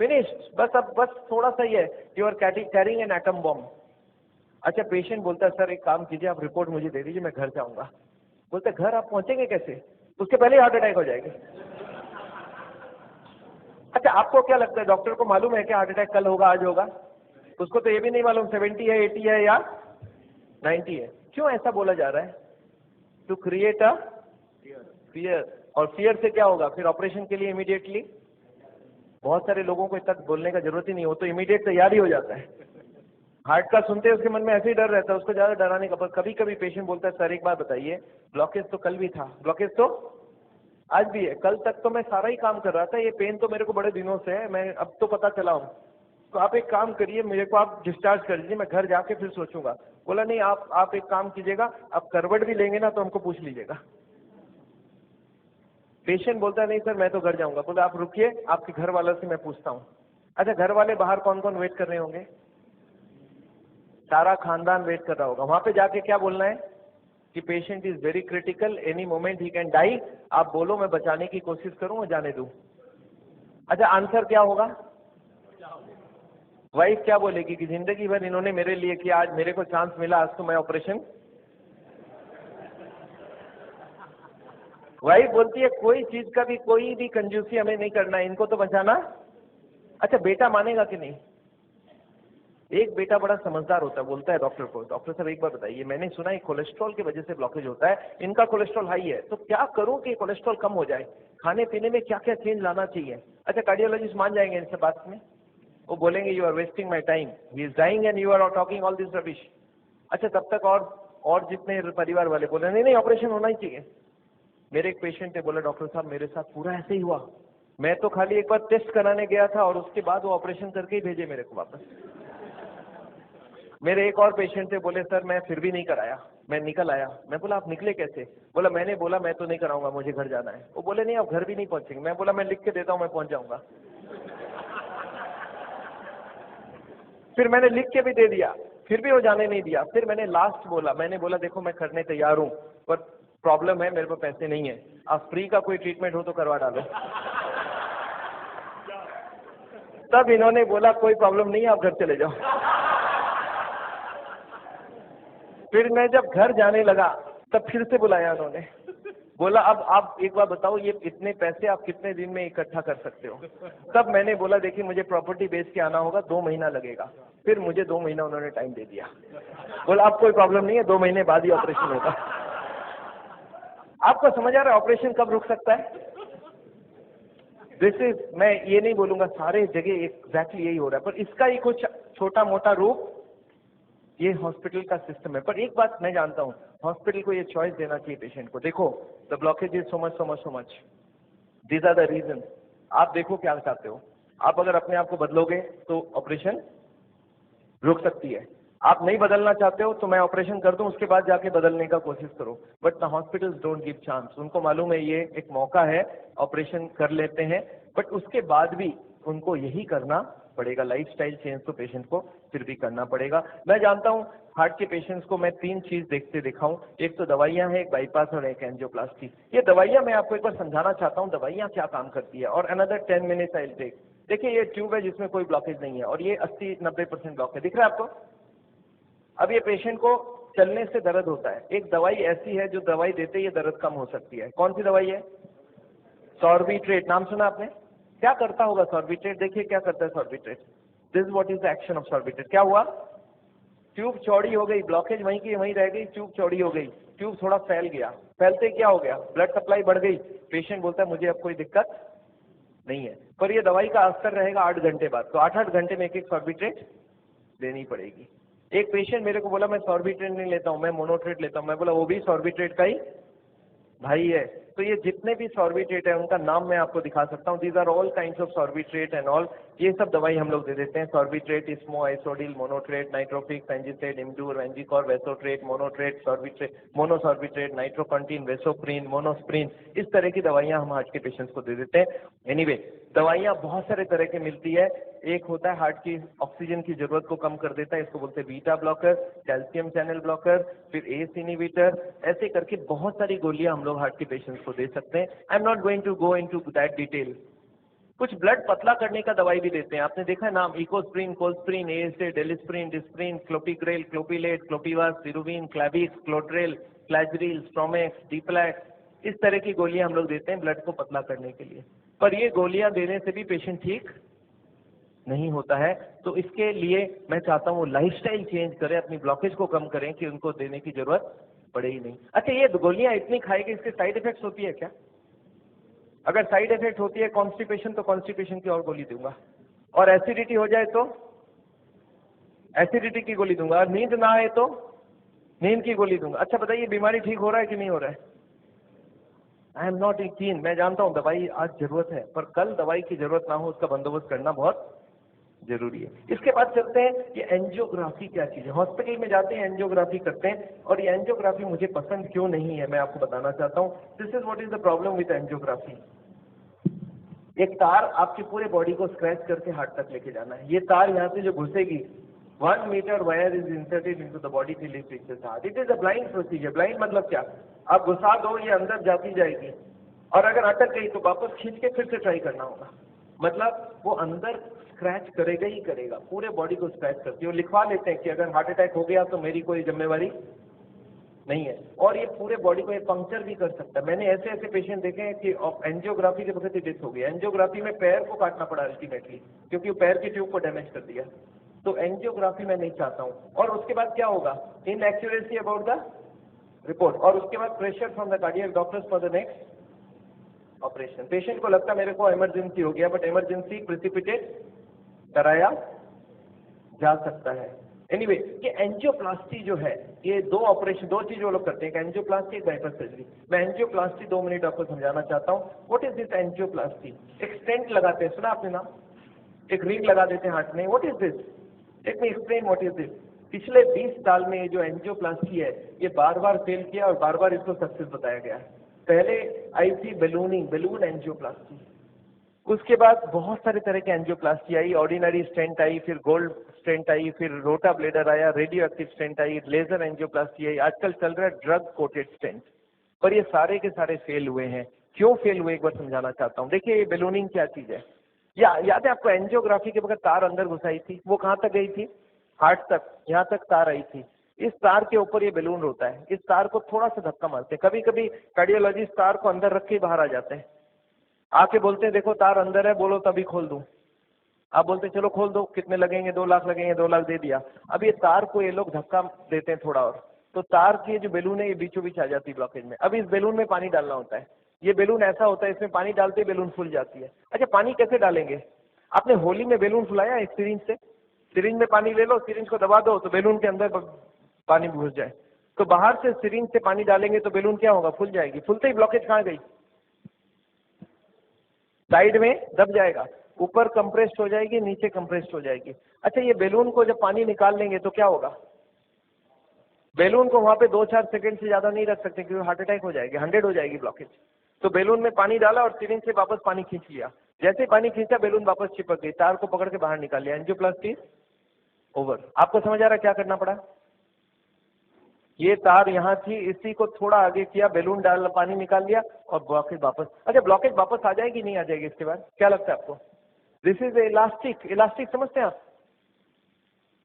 Finished, बस अब बस थोड़ा सा ही है, you are carrying an atom bomb. अच्छा, पेशेंट बोलता है सर एक काम कीजिए, आप रिपोर्ट मुझे दे दीजिए, मैं घर जाऊंगा। बोलते घर आप पहुंचेंगे कैसे, उसके पहले हार्ट अटैक हो जाएगी। अच्छा, आपको क्या लगता है, डॉक्टर को मालूम है कि हार्ट अटैक कल होगा आज होगा? उसको तो ये भी नहीं मालूम 70 है 80 है या 90 है। क्यों ऐसा बोला जा रहा है? To create a fear. और फियर से क्या होगा फिर ऑपरेशन के लिए इमीडिएटली? बहुत सारे लोगों को इतना बोलने का जरूरत ही नहीं हो, तो इमीडिएट तैयारी हो जाता है। हार्ट का सुनते उसके मन में ऐसे ही डर रहता है, उसको ज्यादा डराने का। पर कभी कभी पेशेंट बोलता है सर एक बात बताइए, ब्लॉकेज तो कल भी था, ब्लॉकेज तो आज भी है, कल तक तो मैं सारा ही काम कर रहा था, ये पेन तो मेरे को बड़े दिनों से है, मैं अब तो पता चला हूँ, तो आप एक काम करिए, मेरे को आप डिस्चार्ज कर दीजिए, मैं घर जाके फिर सोचूंगा। बोला नहीं, आप एक काम कीजिएगा, आप करवट भी लेंगे ना तो हमको पूछ लीजिएगा। पेशेंट बोलता है नहीं सर मैं तो घर जाऊंगा। बोला आप रुकिए, आपके घर वालों से मैं पूछता हूँ। अच्छा, घर वाले बाहर कौन कौन वेट कर रहे होंगे? सारा खानदान वेट कर रहा होगा। वहां पे जाके क्या बोलना है कि patient is very critical, any moment he can die. आप बोलो, मैं बचाने की कोशिश करूं और जाने दूं। अच्छा, आंसर क्या होगा? वाइफ क्या बोलेगी कि जिंदगी भर इन्होंने मेरे लिए किया, आज मेरे को चांस मिला, आज तो मैं ऑपरेशन। वाइफ बोलती है कोई चीज का भी कोई भी कंजूसी हमें नहीं करना है, इनको तो बचाना। अच्छा, बेटा मानेगा कि नहीं? एक बेटा बड़ा समझदार होता है, बोलता है डॉक्टर को, डॉक्टर साहब एक बार बताइए, मैंने सुना है कोलेस्ट्रॉल की वजह से ब्लॉकेज होता है, इनका कोलेस्ट्रॉल हाई है, तो क्या करूं कि कोलेस्ट्रॉल कम हो जाए, खाने पीने में क्या क्या चेंज लाना चाहिए? अच्छा, कार्डियोलॉजिस्ट मान जाएंगे इनसे बात में, वो बोलेंगे you are wasting my time, he is dying and you are talking all this rubbish. अच्छा, तब तक और जितने परिवार वाले बोले नहीं नहीं ऑपरेशन होना ही चाहिए। मेरे एक पेशेंट ने बोला डॉक्टर साहब मेरे साथ पूरा ऐसे ही हुआ, मैं तो खाली एक बार टेस्ट कराने गया था और उसके बाद वो ऑपरेशन करके ही भेजे मेरे को वापस। मेरे एक और पेशेंट थे, बोले सर मैं फिर भी नहीं कराया, मैं निकल आया। मैं बोला आप निकले कैसे? बोला मैंने बोला मैं तो नहीं कराऊंगा, मुझे घर जाना है। वो बोले नहीं आप घर भी नहीं पहुंचेंगे। मैं बोला मैं लिख के देता हूं, मैं पहुंच जाऊंगा। फिर मैंने लिख के भी दे दिया, फिर भी वो जाने नहीं दिया। फिर मैंने लास्ट बोला, मैंने बोला देखो मैं करने तैयार हूं, पर प्रॉब्लम है मेरे पास पैसे नहीं है, आप फ्री का कोई ट्रीटमेंट हो तो करवा डालो। तब इन्होंने बोला कोई प्रॉब्लम नहीं है, आप घर चले जाओ। फिर मैं जब घर जाने लगा तब फिर से बुलाया उन्होंने, बोला अब आप एक बार बताओ ये इतने पैसे आप कितने दिन में इकट्ठा कर सकते हो? तब मैंने बोला देखिए मुझे प्रॉपर्टी बेच के आना होगा, 2 महीना लगेगा। फिर मुझे 2 महीना उन्होंने टाइम दे दिया, बोला अब कोई प्रॉब्लम नहीं है, 2 महीने बाद ही ऑपरेशन होगा। आपको समझ आ रहा है ऑपरेशन कब रुक सकता है? दिस इज, मैं ये नहीं बोलूंगा सारे जगह एग्जैक्टली यही हो रहा है, पर इसका ही कुछ छोटा मोटा रूप ये हॉस्पिटल का सिस्टम है। पर एक बात मैं जानता हूं, हॉस्पिटल को ये चॉइस देना चाहिए पेशेंट को, देखो the blockage is so much so much so much, these are the reason. आप देखो क्या चाहते हो, आप अगर अपने आप को बदलोगे तो ऑपरेशन रुक सकती है, आप नहीं बदलना चाहते हो तो मैं ऑपरेशन कर दूं, उसके बाद जाके बदलने का कोशिश करो। But the hospitals don't give chance, उनको मालूम है ये एक मौका है, ऑपरेशन कर लेते हैं, बट उसके बाद भी उनको यही करना पड़ेगा, लाइफस्टाइल चेंज तो पेशेंट को फिर भी करना पड़ेगा। मैं जानता हूं हार्ट के पेशेंट्स को मैं 3 चीज देखते दिखाऊं, एक तो दवाइयां हैं, एक बाईपास और एक एंजियोप्लास्टी। ये दवाइयां मैं आपको एक बार समझाना चाहता हूं दवाइयां क्या काम करती है, और another 10 minutes I will take. देखिए ये ट्यूब है जिसमें कोई ब्लॉकेज नहीं है, और ये 80-90% ब्लॉक है, दिख रहा है आपको? अब ये पेशेंट को चलने से दर्द होता है, एक दवाई ऐसी है जो दवाई देते ही दर्द कम हो सकती है। कौन सी दवाई है? सॉर्बिट्रेट, नाम सुना आपने? क्या करता होगा सॉर्बिट्रेट? देखिए क्या करता है Sorbitrate, this what is the action of Sorbitrate. क्या हुआ? ट्यूब चौड़ी हो गई, ब्लॉकेज वहीं की वहीं रह गई, ट्यूब चौड़ी हो गई, ट्यूब थोड़ा फैल गया, फैलते क्या हो गया, ब्लड सप्लाई बढ़ गई। पेशेंट बोलता है मुझे अब कोई दिक्कत नहीं है, पर ये दवाई का असर रहेगा 8 घंटे बाद, तो 8-8 घंटे में एक सॉर्बिट्रेट लेनी पड़ेगी। एक पेशेंट मेरे को बोला मैं सॉर्बिट्रेट नहीं लेता हूं, मैं मोनोट्रेट लेता हूं। मैं बोला वो भी सॉर्बिट्रेट का ही भाई है। तो ये जितने भी सॉर्बिट्रेट है उनका नाम मैं आपको दिखा सकता हूँ, these are all kinds of sorbitrate and all, ये सब दवाई हम लोग दे देते हैं। सॉर्बिट्रेट, इस्मो, आइसोडिल, मोनोट्रेट, नाइट्रोफिक, पेंजिसेड, इमडूर, वेंजिकॉर, वेसोट्रेट, मोनोट्रेट, सॉर्बिट्रेट, मोनोसॉर्बिट्रेट, नाइट्रोकंटीन, वेसोप्रीन, मोनोस्प्रीन, इस तरह की दवाइयां हम हार्ट के पेशेंट्स को दे देते हैं। एनीवे दवाइयां बहुत सारे तरह की मिलती है, एक होता है हार्ट की ऑक्सीजन की जरूरत को कम कर देता है, इसको बोलते हैं beta blocker, calcium channel blocker, फिर एस इनहिबिटर, ऐसे करके बहुत सारी गोलियां हम लोग हार्ट के पेशेंट्स को दे सकते हैं। I am not going to go into that detail, कुछ ब्लड पतला करने का दवाई भी देते हैं, आपने देखा है नाम, इकोस्प्रिन, कोल्स्प्रिन, एएसए, डेलिस्प्रिन, डिस्प्रिन, क्लोपिग्रेल, क्लोपिलेट, क्लोपिवास, सिरुविन, क्लैबिक्स, क्लोट्रेल, फ्लैजरिल, स्ट्रोमेक्स, डीप्लैक्स, इस तरह की गोलियां हम लोग देते हैं ब्लड को पतला करने के लिए। पर ये गोलियां देने से भी पेशेंट ठीक नहीं होता है। तो इसके लिए मैं चाहता हूँ वो लाइफस्टाइल चेंज करें, अपनी ब्लॉकेज को कम करें कि उनको देने की जरूरत पड़े ही नहीं। अच्छा, ये गोलियां इतनी खाएगी, इसके साइड इफेक्ट्स होती है क्या? अगर साइड इफेक्ट होती है कॉन्स्टिपेशन, तो कॉन्स्टिपेशन की और गोली दूंगा, और एसिडिटी हो जाए तो एसिडिटी की गोली दूंगा, और नींद ना आए तो नींद की गोली दूंगा। अच्छा बताइए, बीमारी ठीक हो रहा है कि नहीं हो रहा है? आई एम नॉट कीन, मैं जानता हूं दवाई आज जरूरत है, पर कल दवाई की जरूरत ना हो उसका बंदोबस्त करना बहुत जरूरी है। इसके बाद चलते हैं कि एंजियोग्राफी क्या चीज है। हॉस्पिटल में जाते हैं, एंजियोग्राफी करते हैं, और ये एंजियोग्राफी मुझे पसंद क्यों नहीं है मैं आपको बताना चाहता हूं। This is what is the problem with angiography. एक तार आपकी पूरे बॉडी को स्क्रैच करके हार्ट तक लेके जाना है। ये तार यहाँ से जो घुसेगी, 1 meter wire is inserted into the body till it reaches heart. It is a blind procedure. Blind मतलब क्या? आप घुसा दो, ये अंदर जाती जाएगी, और अगर अटक गई तो वापस खींच के फिर से ट्राई करना होगा। मतलब वो अंदर स्क्रैच करेगा ही करेगा, पूरे बॉडी को स्क्रैच करती है। वो लिखवा लेते हैं कि अगर हार्ट अटैक हो गया तो मेरी कोई जिम्मेवारी नहीं है, और ये पूरे बॉडी को ये पंक्चर भी कर सकता है। मैंने ऐसे ऐसे पेशेंट देखे हैं कि एंजियोग्राफी के वक्त ही डेथ हो गई। एंजियोग्राफी में पैर को काटना पड़ा अल्टीमेटली, क्योंकि वो पैर की ट्यूब को डैमेज कर दिया। तो एंजियोग्राफी मैं नहीं चाहता हूँ। और उसके बाद क्या होगा? इनएक्यूरेसी अबाउट द रिपोर्ट, और उसके बाद pressure from the cardiac doctors for the next operation. Patient को लगता है मेरे को इमरजेंसी हो गया, बट इमरजेंसी प्रिसिपिटेट कराया जा सकता है। एनीवे, ये एंजियोप्लास्टी जो है, ये दो ऑपरेशन, दो चीज वो लोग करते हैं, एक एंजियोप्लास्टी, एक बाइपास सर्जरी। मैं एंजियोप्लास्टी 2 मिनट आपको समझाना चाहता हूँ। What is this angioplasty? एक स्टेंट लगाते हैं, सुना आपने नाम? एक रिंग लगा देते हैं हार्ट में। What is this? Let me explain what is this. पिछले 20 साल में ये जो एंजियोप्लास्टी है, ये बार बार फेल किया और बार बार इसको सक्सेस बताया गया। पहले आई थी बैलूनिंग, बैलून एंजियोप्लास्टी। उसके बाद बहुत सारे तरह के एंजियोप्लास्टी आई, ऑर्डिनरी स्टेंट आई, फिर गोल्ड स्टेंट आई, फिर रोटा ब्लेडर आया, रेडियो एक्टिव स्टेंट आई, लेजर एंजियोप्लास्टी आई, आजकल चल रहा है ड्रग कोटेड स्टेंट। पर ये सारे के सारे फेल हुए हैं। क्यों फेल हुए, एक बार समझाना चाहता हूँ। देखिए, ये बैलूनिंग क्या चीज है? याद है आपको? एंजियोग्राफी के वक्त तार अंदर घुसाई थी, वो कहाँ तक गई थी? हार्ट तक, यहाँ तक तार आई थी। इस तार के ऊपर ये बैलून होता है। इस तार को थोड़ा सा धक्का मारते हैं, कभी कभी कार्डियोलॉजिस्ट तार को अंदर रख के बाहर आ जाते हैं, आके बोलते हैं देखो तार अंदर है, बोलो तभी खोल दूं। आप बोलते हैं चलो खोल दो, कितने लगेंगे? 2 लाख लगेंगे, 2 लाख दे दिया। अब ये तार को ये लोग धक्का देते हैं थोड़ा और, तो तार की जो बैलून है ये बीचों बीच आ जाती है ब्लॉकेज में। अब इस बैलून में पानी डालना होता है। ये बैलून ऐसा होता है, इसमें पानी डालते ही बैलून फूल जाती है। अच्छा, पानी कैसे डालेंगे? आपने होली में बैलून फुलाया एक सिरिंज से? सिरिंज में पानी ले लो, सिरिंज को दबा दो तो बैलून के अंदर पानी घुस जाए। तो बाहर से सिरिंज से पानी डालेंगे तो बैलून क्या होगा? फूल जाएगी। फूलते ही ब्लॉकेज कहाँ गई? साइड में दब जाएगा, ऊपर कंप्रेस्ड हो जाएगी, नीचे कंप्रेस्ड हो जाएगी। अच्छा, ये बैलून को जब पानी निकाल लेंगे तो क्या होगा? बैलून को वहां पे 2-4 सेकंड से ज्यादा नहीं रख सकते, क्योंकि हार्ट अटैक हो जाएगी, 100 हो जाएगी ब्लॉकेज। तो बैलून में पानी डाला और सिरिंज से वापस पानी खींच लिया। जैसे ही पानी खींचा, बैलून वापस चिपक गई, तार को पकड़ के बाहर निकाल लिया। Angioplasty over. आपको समझ आ रहा है क्या करना पड़ा? ये तार यहाँ थी, इसी को थोड़ा आगे किया, बैलून डाल, पानी निकाल लिया और ब्लॉकेज वापस। अच्छा, ब्लॉकेज वापस आ जाएगी नहीं आ जाएगी इसके बाद? क्या लगता है आपको? This is elastic. इलास्टिक समझते हैं आप?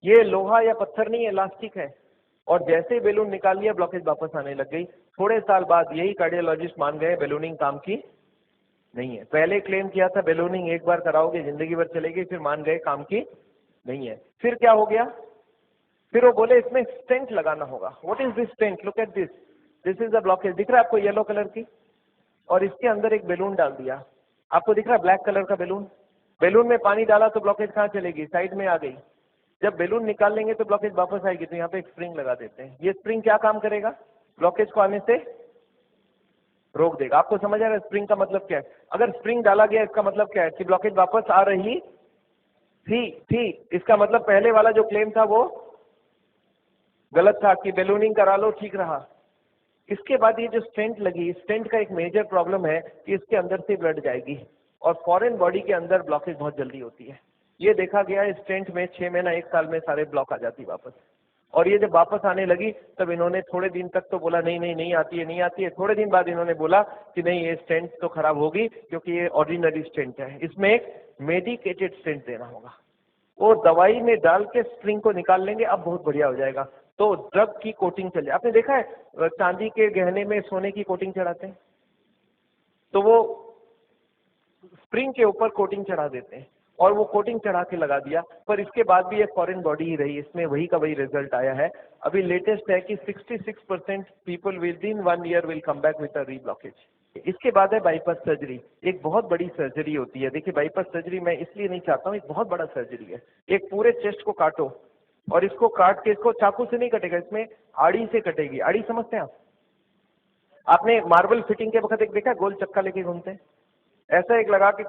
ये लोहा या पत्थर नहीं, इलास्टिक है। और जैसे ही बैलून निकाल लिया, ब्लॉकेज वापस आने लग गई। थोड़े साल बाद यही कार्डियोलॉजिस्ट मान गए बैलूनिंग काम की नहीं है। पहले क्लेम किया था बैलूनिंग एक बार कराओगे जिंदगी भर चलेगी, फिर मान गए काम की नहीं है। फिर क्या हो गया? फिर वो बोले इसमें स्टेंट लगाना होगा। What is this stent? Look at this, this is the blockage. दिख रहा है आपको येलो कलर की? और इसके अंदर एक बैलून डाल दिया, आपको दिख रहा है ब्लैक कलर का बैलून? बैलून में पानी डाला तो ब्लॉकेज कहाँ चलेगी? साइड में आ गई। जब बैलून निकाल लेंगे तो ब्लॉकेज वापस आएगी, तो यहाँ पे एक स्प्रिंग लगा देते हैं। ये स्प्रिंग क्या काम करेगा? ब्लॉकेज को आने से रोक देगा। आपको समझ आ रहा है स्प्रिंग का मतलब क्या है? अगर स्प्रिंग डाला गया, इसका मतलब क्या है? कि ब्लॉकेज वापस आ रही थी। इसका मतलब पहले वाला जो क्लेम था वो गलत था, कि बैलूनिंग करा लो ठीक रहा। इसके बाद ये जो स्टेंट लगी, स्टेंट का एक मेजर प्रॉब्लम है कि इसके अंदर से ब्लड जाएगी, और फॉरेन बॉडी के अंदर ब्लॉकेज बहुत जल्दी होती है। ये देखा गया है स्टेंट में 6 महीना 1 साल में सारे ब्लॉक आ जाती वापस। और ये जब वापस आने लगी तब इन्होंने थोड़े दिन तक तो बोला नहीं नहीं नहीं आती है नहीं आती है। थोड़े दिन बाद इन्होंने बोला कि नहीं ये स्टेंट तो खराब होगी क्योंकि ये ऑर्डिनरी स्टेंट है, इसमें एक मेडिकेटेड स्टेंट देना होगा। वो दवाई में डाल के स्प्रिंग को निकाल लेंगे, अब बहुत बढ़िया हो जाएगा। तो ड्रग की कोटिंग चल जाए। आपने देखा है चांदी के गहने में सोने की कोटिंग चढ़ाते हैं, तो वो स्प्रिंग के ऊपर कोटिंग चढ़ा देते हैं और वो कोटिंग चढ़ा के लगा दिया, पर इसके बाद भी ये फॉरेन बॉडी ही रही, इसमें वही का वही रिजल्ट आया है। अभी लेटेस्ट है कि 66% people with in 1 year will come back with a reblockage. इसके बाद है बाईपास सर्जरी, एक बहुत बड़ी सर्जरी होती है। देखिए बाईपास सर्जरी मैं इसलिए नहीं चाहता हूँ, एक बहुत बड़ा सर्जरी है। एक पूरे चेस्ट को काटो और इसको काट के, इसको चाकू से नहीं कटेगा, इसमें आड़ी से कटेगी। आड़ी समझते हैं आप? आपने मार्बल फिटिंग के वक्त एक देखा गोल चक्का लेके घूमते हैं, ऐसा एक लगा के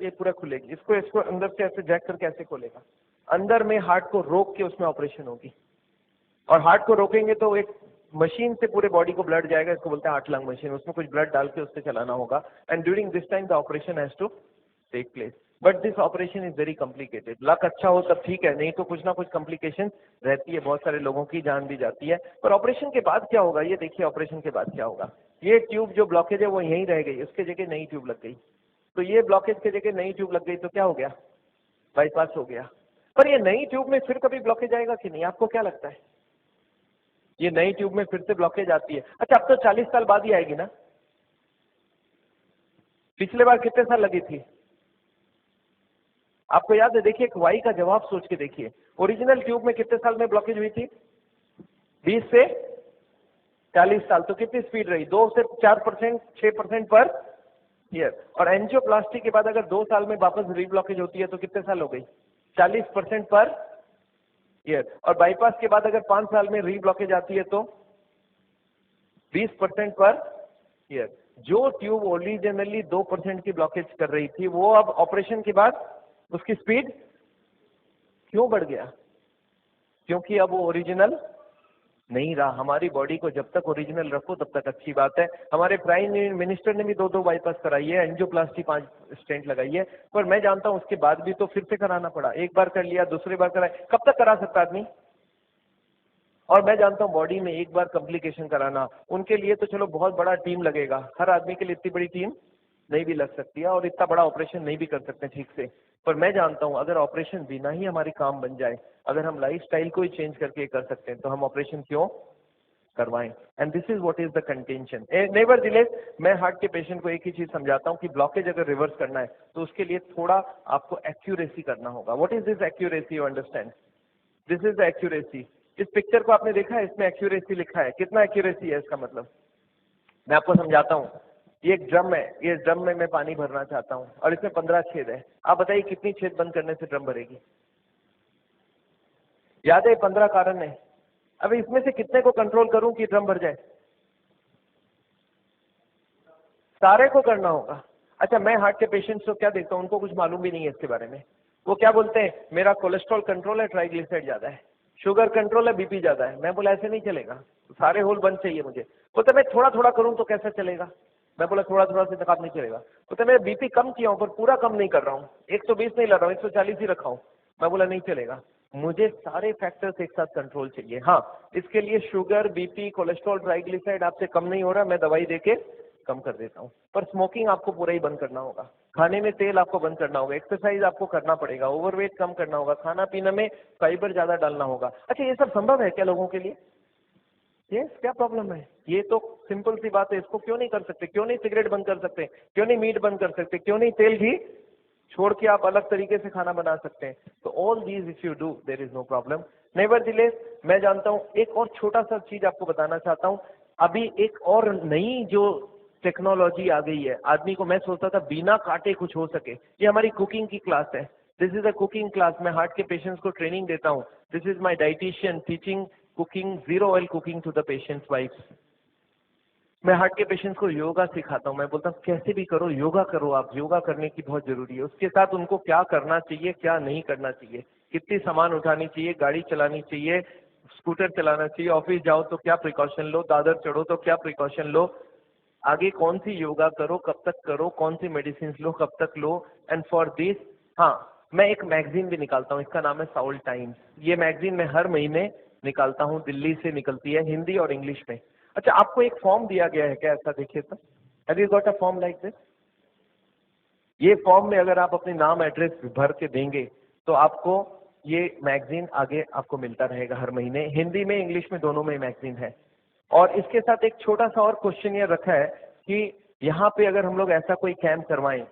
ये पूरा खुलेगी। इसको इसको अंदर से ऐसे जैक करके ऐसे खोलेगा, अंदर में हार्ट को रोक के उसमें ऑपरेशन होगी। और हार्ट को रोकेंगे तो एक मशीन से पूरे बॉडी को ब्लड जाएगा, इसको बोलते हैं हार्ट लंग मशीन। उसमें कुछ ब्लड डाल के उससे चलाना होगा and during this time the operation has to take place. But this operation is very complicated. Luck अच्छा हो तब ठीक है, नहीं तो कुछ ना कुछ कॉम्प्लिकेशन रहती है, बहुत सारे लोगों की जान भी जाती है। पर ऑपरेशन के बाद क्या होगा ये देखिए, ऑपरेशन के बाद क्या होगा। ये ट्यूब जो ब्लॉकेज है वो यहीं रह गई, उसके जगह नई ट्यूब लग गई। तो ये ब्लॉकेज की जगह नई ट्यूब लग गई तो क्या हो गया, बाईपास हो गया। पर ये नई ट्यूब में फिर कभी ब्लॉकेज आएगा कि नहीं, आपको क्या लगता है? ये नई ट्यूब में फिर से ब्लॉकेज आती है। अच्छा अब तो 40 साल बाद ही आएगी ना, पिछले बार कितने साल लगी थी आपको याद है? देखिए एक वाई का जवाब सोच के देखिए, ओरिजिनल ट्यूब में कितने साल में ब्लॉकेज हुई थी? 20 से 40 साल। तो कितनी स्पीड रही? 2 से 4%, 6% पर ईयर। और एंजियोप्लास्टी के बाद अगर 2 साल में वापस रीब्लॉकेज होती है तो कितने साल हो गई? 40% पर ईयर। और बाईपास के बाद अगर 5 साल में रीब्लॉकेज आती है तो 20% पर ईयर। जो ट्यूब ओरिजिनली 2% की ब्लॉकेज कर रही थी वो अब ऑपरेशन के बाद उसकी स्पीड क्यों बढ़ गया? क्योंकि अब वो ओरिजिनल नहीं रहा। हमारी बॉडी को जब तक ओरिजिनल रखो तब तक अच्छी बात है। हमारे प्राइम मिनिस्टर ने भी 2 बाईपास कराई है, एंजियोप्लास्टी 5 स्टेंट लगाई है। पर मैं जानता हूं उसके बाद भी तो फिर से कराना पड़ा। एक बार कर लिया, दूसरी बार कराया, कब तक करा सकता आदमी? और मैं जानता हूं बॉडी में एक बार कॉम्प्लिकेशन कराना, उनके लिए तो चलो बहुत बड़ा टीम लगेगा। हर आदमी के लिए इतनी बड़ी टीम नहीं भी लग सकती है और इतना बड़ा ऑपरेशन नहीं भी कर सकते ठीक से। पर मैं जानता हूं अगर ऑपरेशन बिना ही हमारी काम बन जाए, अगर हम लाइफस्टाइल को ही चेंज करके कर सकते हैं तो हम ऑपरेशन क्यों करवाएं। And this is what is the contention. Nevertheless मैं हार्ट के पेशेंट को एक ही चीज समझाता हूं कि ब्लॉकेज अगर रिवर्स करना है तो उसके लिए थोड़ा आपको एक्यूरेसी करना होगा। What is this accuracy? You understand, this is the accuracy. इस पिक्चर को आपने देखा है, इसमें एक्यूरेसी लिखा है। कितना एक्यूरेसी है इसका मतलब? मैं आपको समझाता हूँ। ये एक ड्रम है, ये ड्रम में मैं पानी भरना चाहता हूँ और इसमें 15 छेद है। आप बताइए कितनी छेद बंद करने से ड्रम भरेगी? याद है 15 कारण है। अब इसमें से कितने को कंट्रोल करूं कि ड्रम भर जाए? सारे को करना होगा। अच्छा मैं हार्ट के पेशेंट्स को क्या देखता हूँ, उनको कुछ मालूम भी नहीं है इसके बारे में। वो क्या बोलते हैं, मेरा कोलेस्ट्रॉल कंट्रोल है, ट्राइग्लिसराइड ज्यादा है, शुगर कंट्रोल है, बीपी ज्यादा है। मैं बोला ऐसे नहीं चलेगा, सारे होल बंद चाहिए मुझे। बोलते मैं थोड़ा थोड़ा करूं तो कैसे चलेगा? मैं बोला थोड़ा थोड़ा से काम नहीं चलेगा। बोलते मैं बीपी कम किया हूं पर पूरा कम नहीं कर रहा हूँ, 120 नहीं ला रहा हूँ, 140 ही रखा हूँ। मैं बोला नहीं चलेगा, मुझे सारे फैक्टर्स एक साथ कंट्रोल चाहिए। हाँ इसके लिए शुगर, बीपी, कोलेस्ट्रॉल, ट्राइग्लिसराइड आपसे कम नहीं हो रहा, मैं दवाई देके कम कर देता हूँ। पर स्मोकिंग आपको पूरा ही बंद करना होगा, खाने में तेल आपको बंद करना होगा, एक्सरसाइज आपको करना पड़ेगा, ओवरवेट कम करना होगा, खाना पीने में फाइबर ज्यादा डालना होगा। अच्छा ये सब संभव है क्या लोगों के लिए? ये क्या प्रॉब्लम है? ये तो सिंपल सी बात है, इसको क्यों नहीं कर सकते? क्यों नहीं सिगरेट बंद कर सकते? क्यों नहीं मीट बंद कर सकते? क्यों नहीं तेल घी छोड़ के आप अलग तरीके से खाना बना सकते हैं? तो all these if you do there is no problem. Nevertheless मैं जानता हूं, एक और छोटा सा चीज आपको बताना चाहता हूं। अभी एक और नई जो टेक्नोलॉजी आ गई है, आदमी को मैं सोचता था बिना काटे कुछ हो सके। ये हमारी कुकिंग की क्लास है, this is a cooking class. मैं हार्ट के पेशेंट्स को ट्रेनिंग देता हूँ। This is my dietitian teaching cooking, zero oil cooking to the patients wives. मैं हार्ट के पेशेंट्स को योगा सिखाता हूँ। मैं बोलता हूँ कैसे भी करो योगा करो, आप योगा करने की बहुत जरूरी है। उसके साथ उनको क्या करना चाहिए, क्या नहीं करना चाहिए, कितनी सामान उठानी चाहिए, गाड़ी चलानी चाहिए, स्कूटर चलाना चाहिए, ऑफिस जाओ तो क्या प्रिकॉशन लो, दादर चढ़ो तो क्या प्रिकॉशन लो, आगे कौन सी योगा करो, कब तक करो, कौन सी मेडिसिन लो, कब तक लो। एंड फॉर दिस हाँ मैं एक मैगजीन भी निकालता हूँ, इसका नाम है साउल टाइम्स। ये मैगजीन में हर महीने निकालता हूँ, दिल्ली से निकलती है, हिंदी और इंग्लिश में। अच्छा, आपको एक फॉर्म दिया गया है क्या? ऐसा देखिए तो, have you got a form like this? ये फॉर्म में अगर आप अपने नाम एड्रेस भर के देंगे तो आपको ये मैगजीन आगे आपको मिलता रहेगा हर महीने। हिंदी में इंग्लिश में दोनों में मैगजीन है। और इसके साथ एक छोटा सा और क्वेश्चन ये रखा है कि यहाँ पे अगर हम लोग ऐसा कोई कैंप करवाएं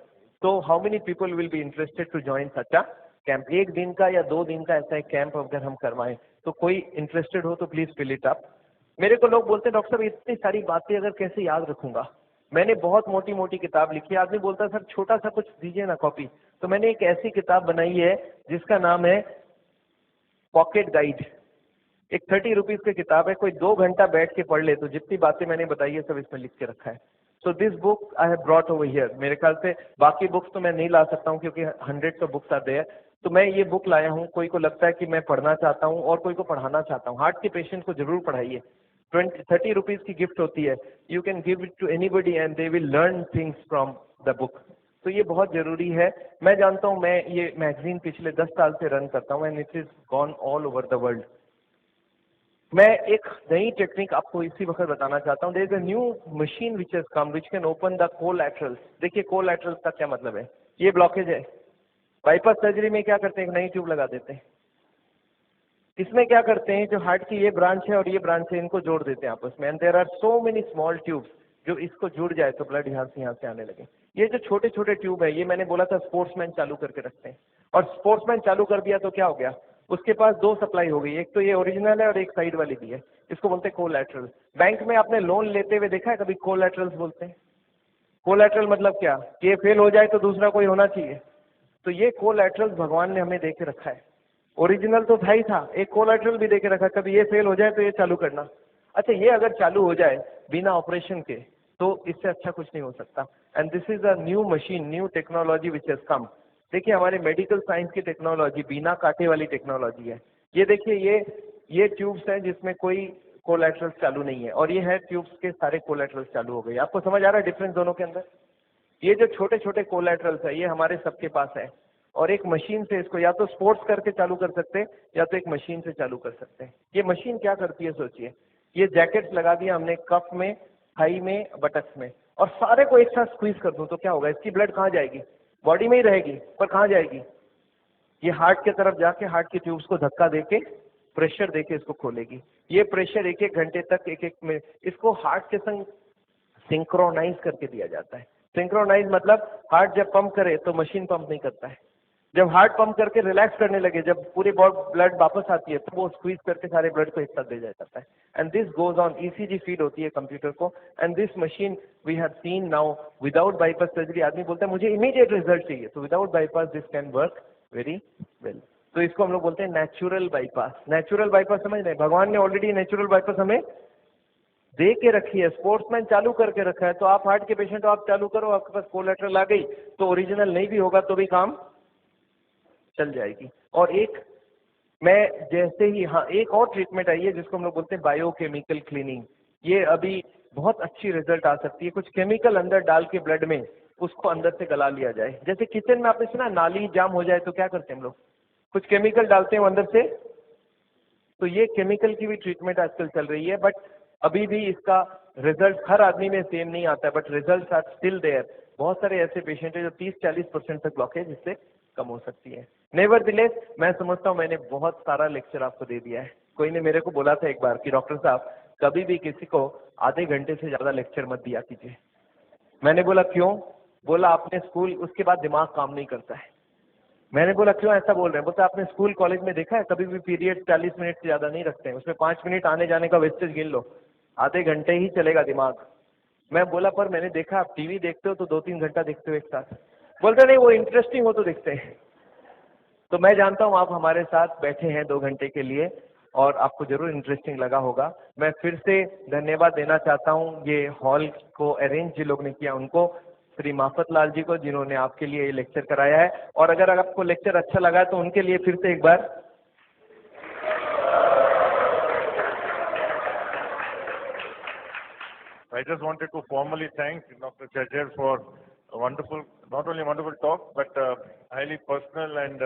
तो how many people will be interested to join such a camp? 1 दिन का या 2 दिन का ऐसा एक कैंप अगर हम करवाएं तो कोई इंटरेस्टेड हो तो प्लीज फिल इट अप। मेरे को लोग बोलते हैं डॉक्टर साहब इतनी सारी बातें अगर कैसे याद रखूंगा, मैंने बहुत मोटी मोटी किताब लिखी है। आदमी बोलता है सर छोटा सा कुछ दीजिए ना कॉपी, तो मैंने एक ऐसी किताब बनाई है जिसका नाम है पॉकेट गाइड। एक 30 रुपीज की किताब है, कोई 2 घंटा बैठ के पढ़ ले तो जितनी बातें मैंने बताई है सब इसमें लिख के रखा है। So this book I have brought over here. मेरे ख्याल से बाकी बुक्स तो मैं नहीं ला सकता हूँ क्योंकि 100 ऑफ बुक्स आर देयर, तो मैं ये बुक लाया हूँ। कोई को लगता है कि मैं पढ़ना चाहता हूँ और कोई को पढ़ाना चाहता हूँ, हार्ट के पेशेंट को जरूर पढ़ाइए। 30 रुपीज की गिफ्ट होती है, you can give it to anybody and they will learn things from the book. तो ये बहुत जरूरी है। मैं जानता हूँ, मैं ये मैगजीन पिछले 10 साल से रन करता हूँ and it is gone all over the world. मैं एक नई टेक्निक आपको इसी वक्त बताना चाहता हूँ। There is a new machine which has come which can open the collaterals. देखिए कोलैटरल्स का क्या मतलब है, ये ब्लॉकेज है। बाईपास सर्जरी में क्या करते हैं, एक नई ट्यूब लगा देते हैं। इसमें क्या करते हैं, जो हार्ट की ये ब्रांच है और ये ब्रांच है, इनको जोड़ देते हैं आपस में and there are so many small tubes, जो इसको जुड़ जाए तो ब्लड यहाँ से आने लगे। ये जो छोटे छोटे ट्यूब है, ये मैंने बोला था स्पोर्ट्समैन चालू करके रखते हैं, और स्पोर्ट्समैन चालू कर दिया तो क्या हो गया, उसके पास 2 सप्लाई हो गई, एक तो ये ओरिजिनल है और एक साइड वाली भी है। इसको बोलते हैं कोलैटरल। बैंक में आपने लोन लेते हुए देखा है कभी? कोलैटरल्स बोलते हैं। कोलैटरल मतलब क्या, कि ये फेल हो जाए तो दूसरा कोई होना चाहिए। तो ये कोलैटरल्स भगवान ने हमें दे के रखा है। ओरिजिनल तो था ही था, एक कोलैटरल भी देके रखा, कभी ये फेल हो जाए तो ये चालू करना। अच्छा, ये अगर चालू हो जाए बिना ऑपरेशन के तो इससे अच्छा कुछ नहीं हो सकता। And this is a new machine, new technology which has कम। देखिए हमारे मेडिकल साइंस की टेक्नोलॉजी बिना कांटे वाली टेक्नोलॉजी है। ये देखिए ये ट्यूब्स हैं जिसमें कोई कोलैटरल्स चालू नहीं है, और ये है ट्यूब्स के सारे कोलैटरल्स चालू हो गए। आपको समझ आ रहा है डिफरेंस दोनों के अंदर? ये जो छोटे छोटे कोलैटरल्स है ये हमारे सबके पास है, और एक मशीन से इसको या तो स्पोर्ट्स करके चालू कर सकते हैं या तो एक मशीन से चालू कर सकते हैं। ये मशीन क्या करती है सोचिए, ये जैकेट्स लगा दिया हमने कफ में, थाई में, बटक्स में, और सारे को एक साथ स्क्वीज कर दूं तो क्या होगा, इसकी ब्लड कहाँ जाएगी? बॉडी में ही रहेगी, पर कहाँ जाएगी? ये हार्ट की तरफ जाके हार्ट की ट्यूब्स को धक्का देके प्रेशर देके इसको खोलेगी। ये प्रेशर 1-1 घंटे तक, एक में इसको हार्ट के संग सिंक्रोनाइज करके दिया जाता है। सिंक्रोनाइज मतलब हार्ट जब पंप करे तो मशीन पंप नहीं करता है, जब हार्ट पंप करके रिलैक्स करने लगे, जब पूरी ब्लड वापस आती है तो वो स्क्वीज करके सारे ब्लड को एक साथ दे जाता है। And this goes on, ECG feed होती है कंप्यूटर को, and this machine we have seen now without bypass surgery. आदमी बोलता है मुझे इमीडिएट रिजल्ट चाहिए, तो without bypass this can work very well. तो इसको हम लोग बोलते हैं नेचुरल बाईपास। नेचुरल बाईपास समझ रहे हैं, भगवान ने ऑलरेडी नेचुरल बाईपास हमें दे के रखी है, स्पोर्ट्समैन चालू करके रखा है। तो आप हार्ट के पेशेंट हो, आप चालू करो, आपके पास कोलैटरल आ गई तो ओरिजिनल नहीं भी होगा तो भी काम चल जाएगी। और एक मैं जैसे ही, हाँ एक और ट्रीटमेंट आई है जिसको हम लोग बोलते हैं बायोकेमिकल क्लीनिंग। ये अभी बहुत अच्छी रिजल्ट आ सकती है। कुछ केमिकल अंदर डाल के ब्लड में उसको अंदर से गला लिया जाए। जैसे किचन में आपने सुना नाली जाम हो जाए तो क्या करते हैं हम लोग, कुछ केमिकल डालते हैं अंदर से। तो ये केमिकल की भी ट्रीटमेंट आजकल चल रही है, बट अभी भी इसका रिजल्ट हर आदमी में सेम नहीं आता है, but result are still there. बहुत सारे ऐसे पेशेंट है जो 30-40% तक ब्लॉकेज इससे कम हो सकती है। नेवरदिलेस मैं समझता हूँ मैंने बहुत सारा लेक्चर आपको दे दिया है। कोई ने मेरे को बोला था एक बार कि डॉक्टर साहब कभी भी किसी को आधे घंटे से ज्यादा लेक्चर मत दिया कीजिए। मैंने बोला क्यों? बोला आपने स्कूल, उसके बाद दिमाग काम नहीं करता है। मैंने बोला क्यों ऐसा बोल रहे हैं? बोलते आपने स्कूल कॉलेज में देखा है कभी भी पीरियड 40 मिनट से ज्यादा नहीं रखते हैं, उसमें 5 मिनट आने जाने का वेस्टेज गिन लो, आधे घंटे ही चलेगा दिमाग। मैं बोला पर मैंने देखा आप टीवी देखते हो तो 2-3 घंटा देखते हो एक साथ। बोलते नहीं वो इंटरेस्टिंग हो तो देखते हैं। तो मैं जानता हूँ आप हमारे साथ बैठे हैं 2 घंटे के लिए और आपको जरूर इंटरेस्टिंग लगा होगा। मैं फिर से धन्यवाद देना चाहता हूँ ये हॉल को अरेंज जिन लोग ने किया उनको, श्री माफत लाल जी को जिन्होंने आपके लिए ये लेक्चर कराया है। और अगर आपको लेक्चर अच्छा लगा तो उनके लिए फिर से एक बार I just wanted to formally thank Dr. Chajjar for a wonderful, not only wonderful talk, but highly personal and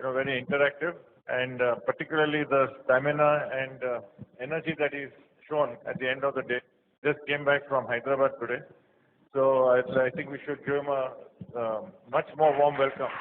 very interactive. and particularly the stamina and energy that he's shown at the end of the day. Just came back from Hyderabad today. So I think we should give him a much more warm welcome.